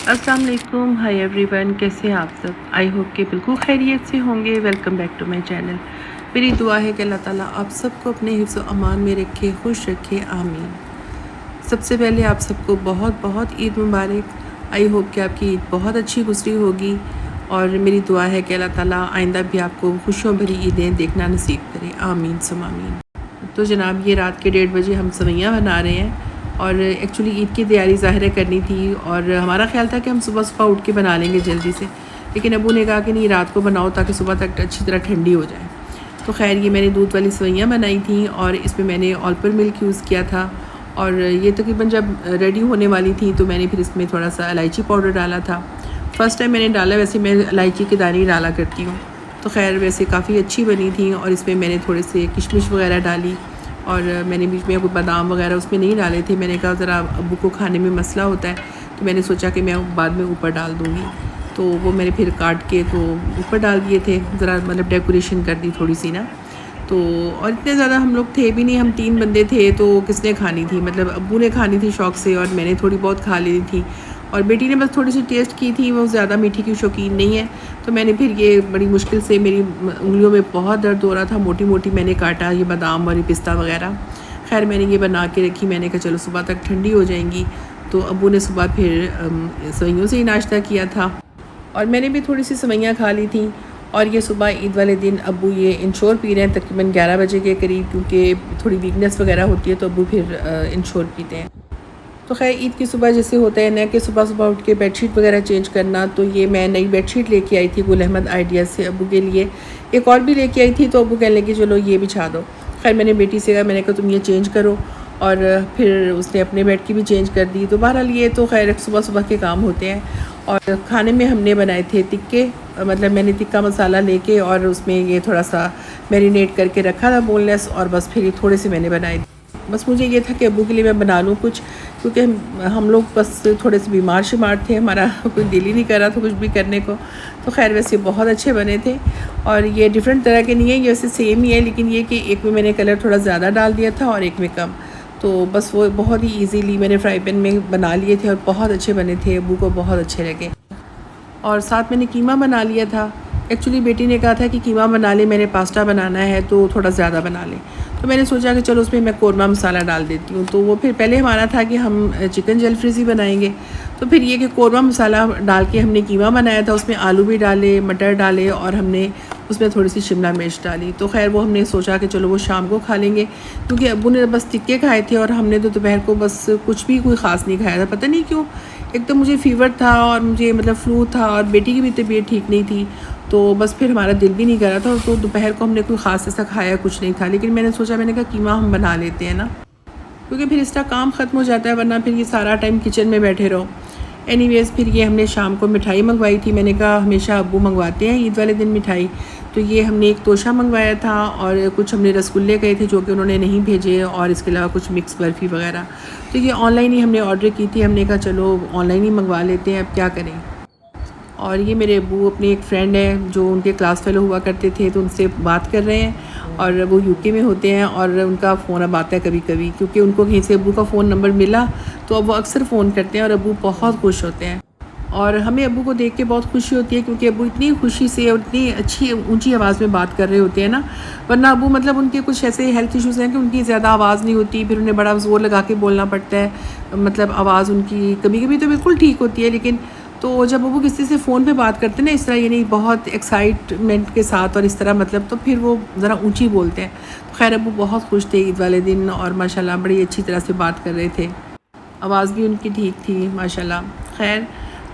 अस्सलाम वालेकुम, hi everyone, कैसे हैं आप सब। आई होप कि बिल्कुल खैरियत से होंगे। Welcome back to my channel. मेरी दुआ है कि अल्लाह ताला आप सबको अपने हिफ्ज़ व अमान में रखे, खुश रखे, आमीन। सबसे पहले आप सबको बहुत बहुत ईद मुबारक। आई होप कि आपकी ईद बहुत अच्छी गुजरी होगी और मेरी दुआ है कि अल्लाह ताला आइंदा भी आपको खुशियों भरी ईदें देखना नसीब करे, आमीन सुम आमीन। तो जनाब, ये रात के 1:30 बजे हम सवैयाँ बना रहे हैं और एक्चुअली ईद की तैयारी ज़ाहिर करनी थी और हमारा ख़्याल था कि हम सुबह सुबह उठ के बना लेंगे जल्दी से, लेकिन अबू ने कहा कि नहीं, रात को बनाओ ताकि सुबह तक अच्छी तरह ठंडी हो जाए। तो खैर, ये मैंने दूध वाली सवैयाँ बनाई थी और इसमें मैंने ऑलपर मिल्क यूज़ किया था और ये तकरीबन जब रेडी होने वाली थी तो मैंने फिर इसमें थोड़ा सा इलायची पाउडर डाला था। फ़र्स्ट टाइम मैंने डाला, वैसे मैं इलायची के दाने ही डाला करती हूँ। तो खैर, वैसे काफ़ी अच्छी बनी थी और इसमें मैंने थोड़े से किशमिश वगैरह डाली और मैंने बीच में कोई बादाम वगैरह उसमें नहीं डाले थे। मैंने कहा ज़रा अब्बू को खाने में मसला होता है, तो मैंने सोचा कि मैं बाद में ऊपर डाल दूँगी। तो वो मैंने फिर काट के तो ऊपर डाल दिए थे, ज़रा मतलब डेकोरेशन कर दी थोड़ी सी ना। तो और इतने ज़्यादा हम लोग थे भी नहीं, हम 3 बंदे थे, तो किसने खानी थी, मतलब अब्बू ने खानी थी शौक़ से और मैंने थोड़ी बहुत खा ली थी और बेटी ने बस थोड़ी सी टेस्ट की थी, वो ज़्यादा मीठी की शौकीन नहीं है। तो मैंने फिर ये बड़ी मुश्किल से, मेरी उंगलियों में बहुत दर्द हो रहा था, मोटी मोटी मैंने काटा ये बादाम और ये पिस्ता वगैरह। खैर, मैंने ये बना के रखी, मैंने कहा चलो सुबह तक ठंडी हो जाएंगी। तो अब्बू ने सुबह फिर सवैयों से ही नाश्ता किया था और मैंने भी थोड़ी सी सवैयाँ खा ली थी। और ये सुबह ईद वाले दिन अब्बू ये इंश्योर पी रहे हैं तकरीबन 11 बजे के करीब, क्योंकि थोड़ी वीकनेस वगैरह होती है तो अब्बू फिर इंश्योर पीते हैं। तो खैर, ईद की सुबह जैसे होता है ना कि सुबह सुबह उठ के बेडशीट वगैरह चेंज करना, तो ये मैं नई बेडशीट लेके आई थी गुल अहमद आइडिया से अब्बू के लिए। एक और भी लेके आई थी तो अब्बू कहने लगे चलो ये बिछा दो। खैर, मैंने बेटी से कहा, मैंने कहा तुम ये चेंज करो और फिर उसने अपने बेड की भी चेंज कर दी। तो बहरहाल ये तो खैर सुबह सुबह के काम होते हैं। और खाने में हमने बनाए थे टिक्के, मतलब मैंने टिक्का मसाला लेके और उसमें ये थोड़ा सा मैरिनेट करके रखा था बोनलेस, और बस फिर ये थोड़े से मैंने बनाए। बस मुझे ये था कि अब्बू के लिए मैं बना लूँ कुछ, क्योंकि हम लोग बस थोड़े से बीमार शिमार थे, हमारा कोई दिल ही नहीं कर रहा था कुछ भी करने को। तो खैर, वैसे बहुत अच्छे बने थे और ये डिफरेंट तरह के नहीं है, ये वैसे सेम ही है, लेकिन ये कि एक में मैंने कलर थोड़ा ज़्यादा डाल दिया था और एक में कम। तो बस वो बहुत ही ईजीली मैंने फ्राई पैन में बना लिए थे और बहुत अच्छे बने थे, अब्बू को बहुत अच्छे लगे। और साथ मैंने कीमा बना लिया था। एक्चुअली बेटी ने कहा था कि कीमा बना ले, मैंने पास्ता बनाना है तो थोड़ा ज़्यादा बना ले। तो मैंने सोचा कि चलो उसमें मैं कोरमा मसाला डाल देती हूँ। तो वो फिर पहले हमारा था कि हम चिकन जलफ्रीज़ी बनाएंगे, तो फिर ये कि कोरमा मसाला डाल के हमने कीमा बनाया था। उसमें आलू भी डाले, मटर डाले और हमने उसमें थोड़ी सी शिमला मिर्च डाली। तो खैर, वो हमने सोचा कि चलो वो शाम को खा लेंगे, क्योंकि अब्बू ने बस टिक्के खाए थे और हमने तो दोपहर को बस कुछ भी कोई ख़ास नहीं खाया था। पता नहीं क्यों, एक तो मुझे फ़ीवर था और मुझे मतलब फ्लू था और बेटी की भी तबीयत ठीक नहीं थी, तो बस फिर हमारा दिल भी नहीं कर रहा था। तो दोपहर को हमने कोई ख़ास ऐसा खाया कुछ नहीं था, लेकिन मैंने सोचा, मैंने कहा कीमा हम बना लेते हैं ना, क्योंकि फिर इसका काम ख़त्म हो जाता है, वरना फिर ये सारा टाइम किचन में बैठे रहो। एनीवेज़, फिर ये हमने शाम को मिठाई मंगवाई थी। मैंने कहा हमेशा अब्बू मंगवाते हैं ईद वाले दिन मिठाई, तो ये हमने एक तोशा मंगवाया था और कुछ हमने रसगुल्ले गए थे जो कि उन्होंने नहीं भेजे, और इसके अलावा कुछ मिक्स बर्फ़ी वगैरह। तो ये ऑनलाइन ही हमने ऑर्डर की थी, हमने कहा चलो ऑनलाइन ही मंगवा लेते हैं, अब क्या करें। और ये मेरे अब्बू अपने एक फ़्रेंड है जो उनके क्लास फेलो हुआ करते थे, तो उनसे बात कर रहे हैं और वो यूके में होते हैं और उनका फ़ोन अब आता है कभी कभी, क्योंकि उनको कहीं से अब्बू का फ़ोन नंबर मिला, तो अब वो अक्सर फ़ोन करते हैं और अब्बू बहुत खुश होते हैं। और हमें अब्बू को देख के बहुत खुशी होती है, क्योंकि अब्बू इतनी खुशी से और इतनी अच्छी ऊंची आवाज़ में बात कर रहे होते हैं ना। वरना अब्बू मतलब उनके कुछ ऐसे हेल्थ इश्यूज़ हैं कि उनकी ज़्यादा आवाज़ नहीं होती, फिर उन्हें बड़ा ज़ोर लगा के बोलना पड़ता है, मतलब आवाज़ उनकी कभी कभी तो बिल्कुल ठीक होती है, लेकिन तो जब वो किसी से फ़ोन पे बात करते हैं ना इस तरह, यानी बहुत एक्साइटमेंट के साथ और इस तरह, मतलब तो फिर वो ज़रा ऊंची बोलते हैं। तो खैर, अब्बू बहुत खुश थे ईद वाले दिन और माशाल्लाह बड़ी अच्छी तरह से बात कर रहे थे, आवाज़ भी उनकी ठीक थी माशाल्लाह। खैर,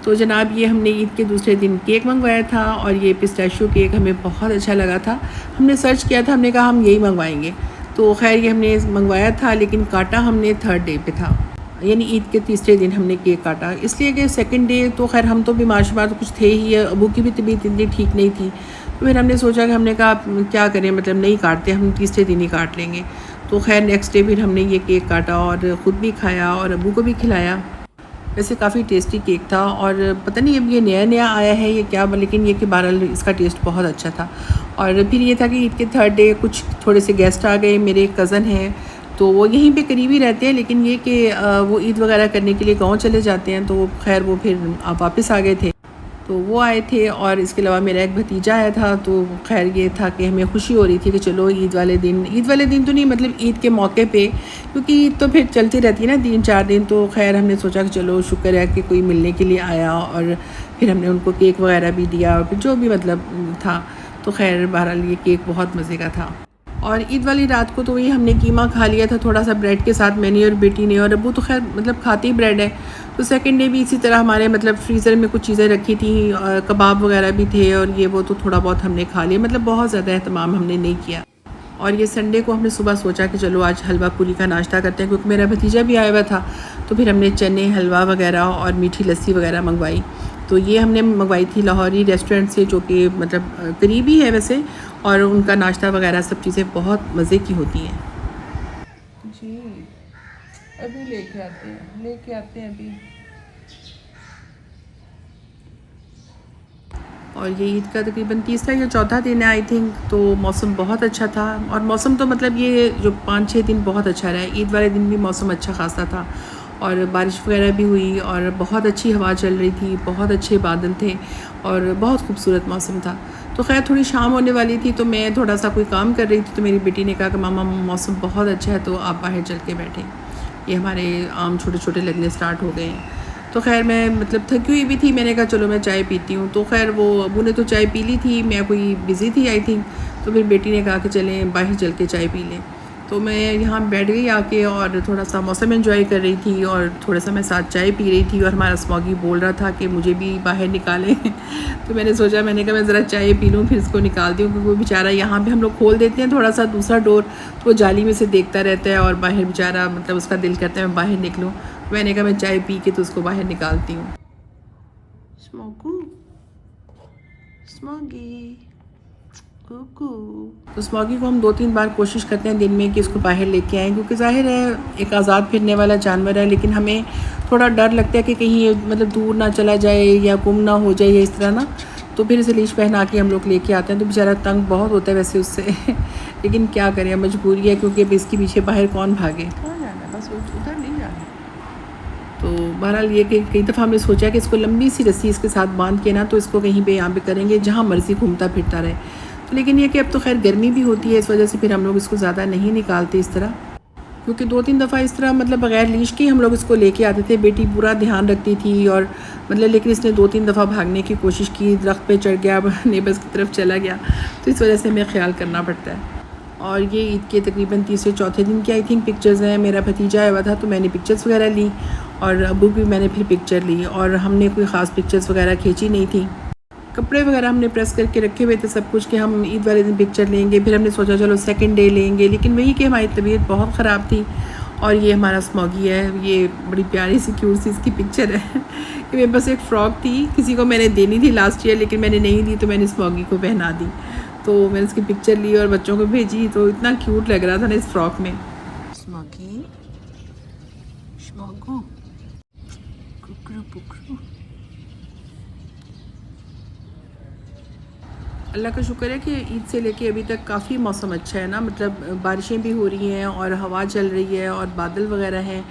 तो जनाब, ये हमने ईद के दूसरे दिन केक मंगवाया था और ये पिस्ताशियो केक हमें बहुत अच्छा लगा था। हमने सर्च किया था, हमने कहा हम यही मंगवाएंगे। तो खैर, ये हमने मंगवाया था, लेकिन काटा हमने 3rd डे पे था, यानी ईद के तीसरे दिन हमने केक काटा, इसलिए कि 2nd डे तो खैर हम तो बीमार शिमार तो कुछ थे ही, अब्बू की भी तबीयत इतनी ठीक नहीं थी। तो फिर हमने सोचा कि हमने कहा क्या करें, मतलब नहीं काटते, हम तीसरे दिन ही काट लेंगे। तो खैर, नेक्स्ट डे फिर हमने ये केक काटा और ख़ुद भी खाया और अब्बू को भी खिलाया। वैसे काफ़ी टेस्टी केक था और पता नहीं अब ये नया नया आया है ये क्या, लेकिन ये कि बहरहाल इसका टेस्ट बहुत अच्छा था। और फिर ये था कि ईद के 3rd डे कुछ थोड़े से गेस्ट आ गए, मेरे कज़न हैं, तो वो यहीं पे करीब ही रहते हैं, लेकिन ये कि वो ईद वगैरह करने के लिए गांव चले जाते हैं, तो खैर वो फिर वापस आ गए थे। तो वो आए थे और इसके अलावा मेरा एक भतीजा आया था। तो खैर ये था कि हमें खुशी हो रही थी कि चलो ईद वाले दिन तो नहीं, मतलब ईद के मौके पे, क्योंकि ईद तो फिर चलती रहती है ना 3-4 दिन। तो खैर हमने सोचा कि चलो शुक्र है कि कोई मिलने के लिए आया, और फिर हमने उनको केक वगैरह भी दिया और फिर जो भी मतलब था। तो खैर बहरहाल ये केक बहुत मज़े का था। और ईद वाली रात को तो वही हमने कीमा खा लिया था थोड़ा सा ब्रेड के साथ, मैंने और बेटी ने। और अब्बू तो खैर मतलब खाते ही ब्रेड है। तो सेकंड डे भी इसी तरह हमारे मतलब फ्रीज़र में कुछ चीज़ें रखी थी, कबाब वगैरह भी थे और ये वो, तो थोड़ा बहुत हमने खा लिया, मतलब बहुत ज़्यादा एहतमाम हमने नहीं किया। और ये संडे को हमने सुबह सोचा कि चलो आज हलवा पूरी का नाश्ता करते हैं, क्योंकि मेरा भतीजा भी आया हुआ था। तो फिर हमने चने, हलवा वगैरह और मीठी लस्सी वगैरह मंगवाई। तो ये हमने मंगवाई थी लाहौरी रेस्टोरेंट से, जो कि मतलब करीबी है वैसे, और उनका नाश्ता वगैरह सब चीज़ें बहुत मज़े की होती हैं। जी अभी लेके आते हैं अभी। और ये ईद का तकरीबन तीसरा या चौथा दिन है आई थिंक। तो मौसम बहुत अच्छा था, और मौसम तो मतलब ये जो 5-6 दिन बहुत अच्छा रहा। ईद वाले दिन भी मौसम अच्छा खासा था, और बारिश वगैरह भी हुई, और बहुत अच्छी हवा चल रही थी, बहुत अच्छे बादल थे, और बहुत खूबसूरत मौसम था। तो खैर थोड़ी शाम होने वाली थी, तो मैं थोड़ा सा कोई काम कर रही थी, तो मेरी बेटी ने कहा कि मामा मौसम बहुत अच्छा है, तो आप बाहर चल के बैठें। ये हमारे आम छोटे छोटे लगने स्टार्ट हो गए हैं। तो खैर मैं मतलब थकी हुई भी थी, मैंने कहा चलो मैं चाय पीती हूँ। तो खैर वो अबू ने तो चाय पी ली थी, मैं कोई बिज़ी थी आई थिंक। तो फिर बेटी ने कहा कि चलें बाहर चल के चाय पी लें। तो मैं यहाँ बैठ गई आके, और थोड़ा सा मौसम एंजॉय कर रही थी, और थोड़ा सा मैं साथ चाय पी रही थी। और हमारा स्मॉगी बोल रहा था कि मुझे भी बाहर निकालें तो मैंने सोचा, मैंने कहा मैं ज़रा चाय पी लूँ फिर इसको निकाल दूँ, क्योंकि वो बेचारा यहाँ पे हम लोग खोल देते हैं थोड़ा सा दूसरा डोर, तो वो जाली में से देखता रहता है, और बाहर बेचारा मतलब उसका दिल करता है मैं बाहर निकलूँ। मैंने कहा मैं चाय पी के तो उसको बाहर निकालती हूँ। स्मोगू, स्मोगी, कुकू। तो स्मॉगी को हम 2-3 बार कोशिश करते हैं दिन में कि इसको बाहर लेके आएँ, क्योंकि ज़ाहिर है एक आज़ाद फिरने वाला जानवर है, लेकिन हमें थोड़ा डर लगता है कि कहीं ये मतलब दूर ना चला जाए या गुम ना हो जाए या इस तरह ना। तो फिर इसे लीश पहना के हम लोग लेके आते हैं। तो बेचारा तंग बहुत होता है वैसे उससे लेकिन क्या करें, मजबूरी है, क्योंकि अब इसके पीछे बाहर कौन भागे। कहाँ जाना है, बस उधर नहीं जाना। तो बहरहाल ये कि कई दफ़ा हमने सोचा कि इसको लंबी सी रस्सी इसके साथ बांध के ना, तो इसको कहीं पे यहाँ पे करेंगे जहाँ मर्ज़ी घूमता फिरता रहे। तो लेकिन ये कि अब तो खैर गर्मी भी होती है, इस वजह से फिर हम लोग इसको ज़्यादा नहीं निकालते इस तरह, क्योंकि 2-3 दफ़ा इस तरह मतलब बग़ैर लीश के हम लोग इसको लेके आते थे। बेटी पूरा ध्यान रखती थी, और मतलब लेकिन इसने 2-3 दफ़ा भागने की कोशिश की, दरख्त पे चढ़ गया, नेबर्स की तरफ चला गया, तो इस वजह से हमें ख्याल करना पड़ता है। और ये ईद के तकरीबन तीसरे चौथे दिन की आई थिंक पिक्चर्स हैं। मेरा भतीजा आया हुआ था, तो मैंने पिक्चर्स वगैरह ली, और अबू भी मैंने फिर पिक्चर ली, और हमने कोई ख़ास पिक्चर्स वगैरह खींची नहीं थी। कपड़े वगैरह हमने प्रेस करके रखे हुए थे सब कुछ कि हम ईद वाले दिन पिक्चर लेंगे। फिर हमने सोचा चलो सेकंड डे लेंगे, लेकिन वही कि हमारी तबीयत बहुत ख़राब थी। और ये हमारा स्मॉगी है, ये बड़ी प्यारी सी क्यूट सी इसकी पिक्चर है कि मेरे पास एक फ़्रॉक थी, किसी को मैंने देनी थी लास्ट ईयर, लेकिन मैंने नहीं दी, तो मैंने स्मॉगी को पहना दी। तो मैंने इसकी पिक्चर ली और बच्चों को भेजी, तो इतना क्यूट लग रहा था ना इस फ्रॉक में। स्मॉगी, स्मॉगू, कुकरू पुकरू। अल्लाह का शुक्र है कि ईद से लेके अभी तक काफ़ी मौसम अच्छा है ना, मतलब बारिशें भी हो रही हैं और हवा चल रही है और बादल वगैरह हैं।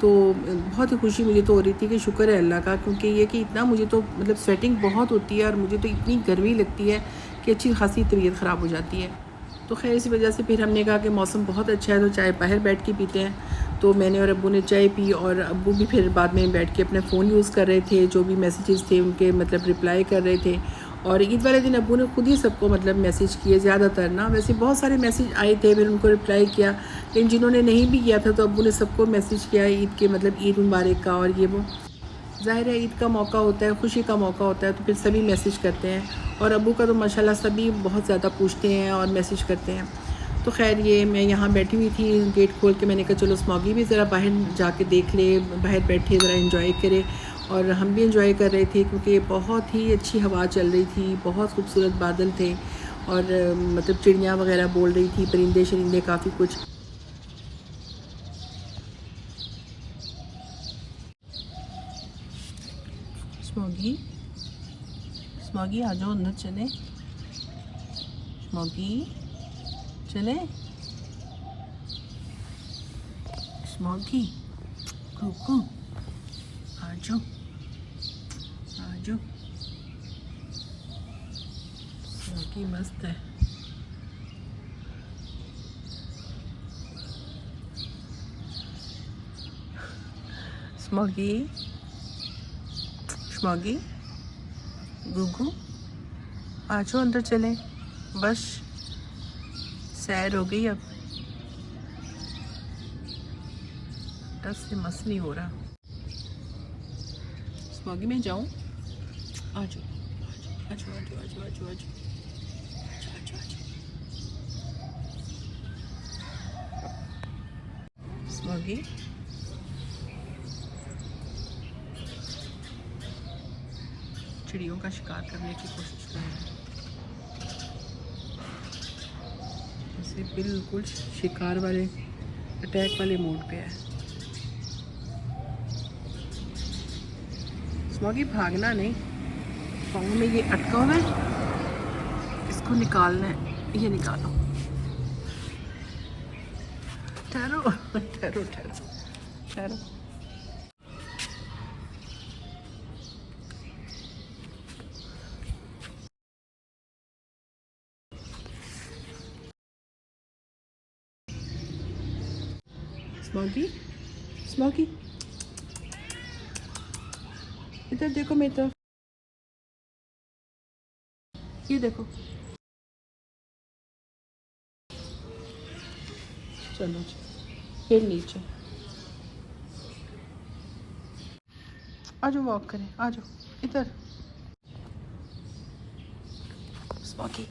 तो बहुत ही खुशी मुझे तो हो रही थी कि शुक्र है अल्लाह का, क्योंकि ये कि इतना मुझे तो मतलब स्वेटिंग बहुत होती है, और मुझे तो इतनी गर्मी लगती है कि अच्छी खासी तबीयत ख़राब हो जाती है। तो खैर इसी वजह से फिर हमने कहा कि मौसम बहुत अच्छा है, तो चाय बाहर बैठ के पीते हैं। तो मैंने और अब्बू ने चाय पी, और अब्बू भी फिर बाद में बैठ के अपना फ़ोन यूज़ कर रहे थे, जो भी मैसेजेस थे उनके मतलब रिप्लाई कर रहे थे। और ईद वाले दिन अब्बू ने खुद ही सबको मतलब मैसेज किए ज़्यादातर ना, वैसे बहुत सारे मैसेज आए थे, फिर उनको रिप्लाई किया। लेकिन जिन्होंने नहीं भी किया था, तो अब्बू ने सबको मैसेज किया ईद के मतलब ईद मुबारक का, और ये वो ज़ाहिर है ईद का मौका होता है, खुशी का मौका होता है, तो फिर सभी मैसेज करते हैं। और अब्बू का तो माशाल्लाह सभी बहुत ज़्यादा पूछते हैं और मैसेज करते हैं। तो खैर ये मैं यहाँ बैठी हुई थी गेट खोल के, मैंने कहा चलो स्मॉगी भी ज़रा बाहर जाके देख ले, बाहर बैठे ज़रा एंजॉय करे। और हम भी एंजॉय कर रहे थे, क्योंकि बहुत ही अच्छी हवा चल रही थी, बहुत खूबसूरत बादल थे, और मतलब चिड़ियाँ वगैरह बोल रही थी, परिंदे शरिंदे काफ़ी कुछ। स्मॉगी, स्मॉगी आ जाओ अंदर चले, स्मॉगी चले। स्मोकी कुकू आजो आजो। स्मोकी मस्त है। स्मोकी स्मोकी गुगू आजो अंदर चले। बस सैर हो गई अब, टस से मस नहीं हो रहा। स्मोगी में जाऊं? आजो आजो आजो आजो आजो आजो आजो आजो। स्मोगी चिड़ियों का शिकार करने की कोशिश कर रहा है। जैसे बिल्कुल शिकार वाले अटैक वाले मोड पे है। स्मोगी भागना नहीं, पाँव में ये अटका हुआ है, इसको निकालना है। ये निकालो। ठहरो ठहरो ठहरो ठहरो। स्मोगी स्मोगी इधर देखो मेरी तरफ, ये देखो। चलो फिर नीचे आ जाओ, वॉक करें। आ जाओ इधर। स्मोकी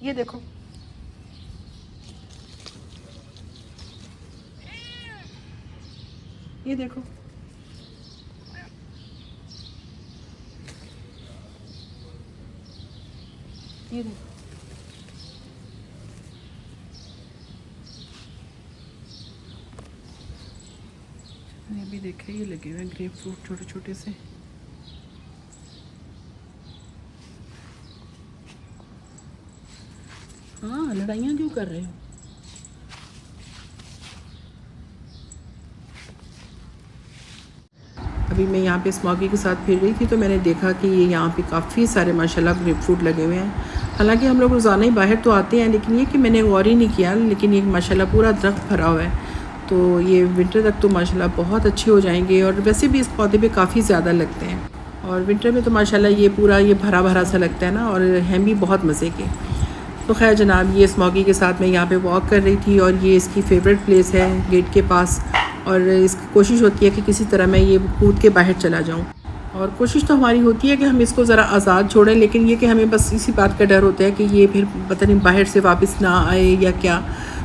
ये देखो। ये देखो। ये देखो। ये भी देखे, ये लगे हुए हैं ग्रेप फ्रूट छोटे छोटे से। हाँ, लड़ाइयाँ क्यों कर रहे हो? अभी मैं यहाँ पे स्मोकी के साथ फिर रही थी तो मैंने देखा कि ये यहाँ पे काफ़ी सारे माशाल्लाह ग्रेप फ्रूट लगे हुए हैं। हालांकि हम लोग रोज़ाना ही बाहर तो आते हैं, लेकिन ये कि मैंने गौर ही नहीं किया। लेकिन ये माशाल्लाह पूरा दरख्त भरा हुआ है, तो ये विंटर तक तो माशाल्लाह बहुत अच्छे हो जाएंगे। और वैसे भी इस पौधे पे काफ़ी ज़्यादा लगते हैं, और विंटर में तो माशाल्लाह ये पूरा ये भरा भरा सा लगता है ना, और हैं भी बहुत मज़े के। तो खैर जनाब, ये स्मोकी के साथ मैं यहाँ पे वॉक कर रही थी, और ये इसकी फ़ेवरेट प्लेस है गेट के पास। और इसकी कोशिश होती है कि किसी तरह मैं ये कूद के बाहर चला जाऊँ। और कोशिश तो हमारी होती है कि हम इसको ज़रा आज़ाद छोड़ें, लेकिन ये कि हमें बस इसी बात का डर होता है कि ये फिर पता नहीं बाहर से वापस ना आए या क्या।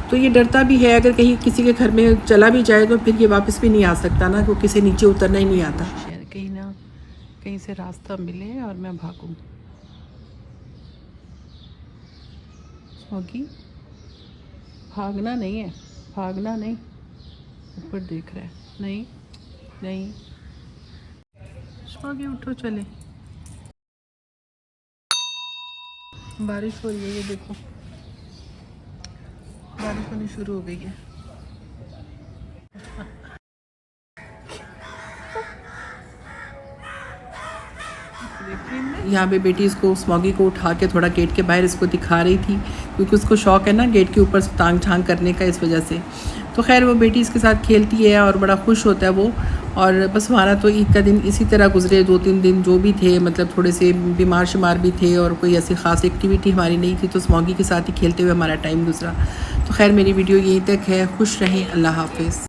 तो ये डरता भी है, अगर कहीं किसी के घर में चला भी जाए तो फिर ये वापस भी नहीं आ सकता ना, क्योंकि किसी नीचे उतरना ही नहीं आता। कहीं ना कहीं से रास्ता मिले और मैं भागूँ। स्मोकी भागना नहीं है, भागना नहीं। ऊपर देख रहा है। नहीं नहीं स्मोकी उठो, चले। बारिश हो रही है, ये देखो बारिश होनी शुरू हो गई है। यहाँ पे बेटी इसको स्मोगी को उठा के थोड़ा गेट के बाहर इसको दिखा रही थी, क्योंकि उसको शौक़ है ना गेट के ऊपर से टांग झांग करने का, इस वजह से। तो खैर वो बेटी इसके साथ खेलती है और बड़ा खुश होता है वो। और बस हमारा तो ईद का दिन इसी तरह गुजरे। 2-3 दिन जो भी थे, मतलब थोड़े से बीमार शिमार भी थे, और कोई ऐसी ख़ास एक्टिविटी हमारी नहीं थी, तो स्मोगी के साथ ही खेलते हुए हमारा टाइम गुजरा। तो खैर मेरी वीडियो यहीं तक है। खुश रहें। अल्लाह हाफ़िज़।